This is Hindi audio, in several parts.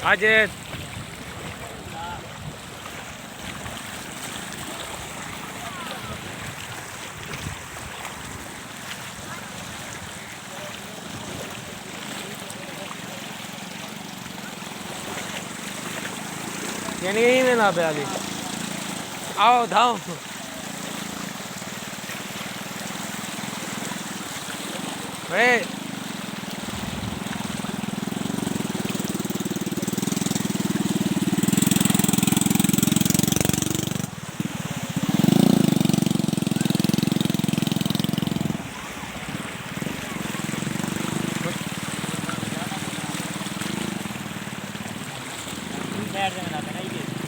आज यानी यही में ना पे अभी आओ धाओ भाई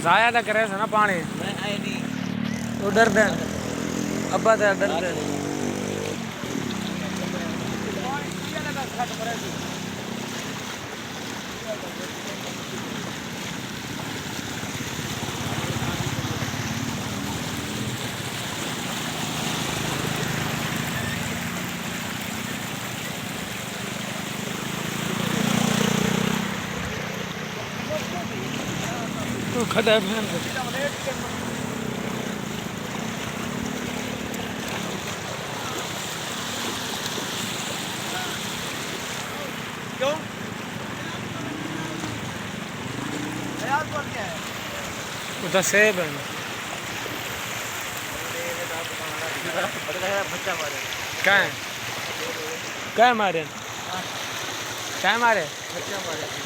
जाया था करे ना पानी उधर दे अब्बा दे डर दे तो खड़ा है क्यों यार कौन क्या है उधर सेब है बच्चा मारे क्या है क्या मारे क्या मारे बच्चा मारे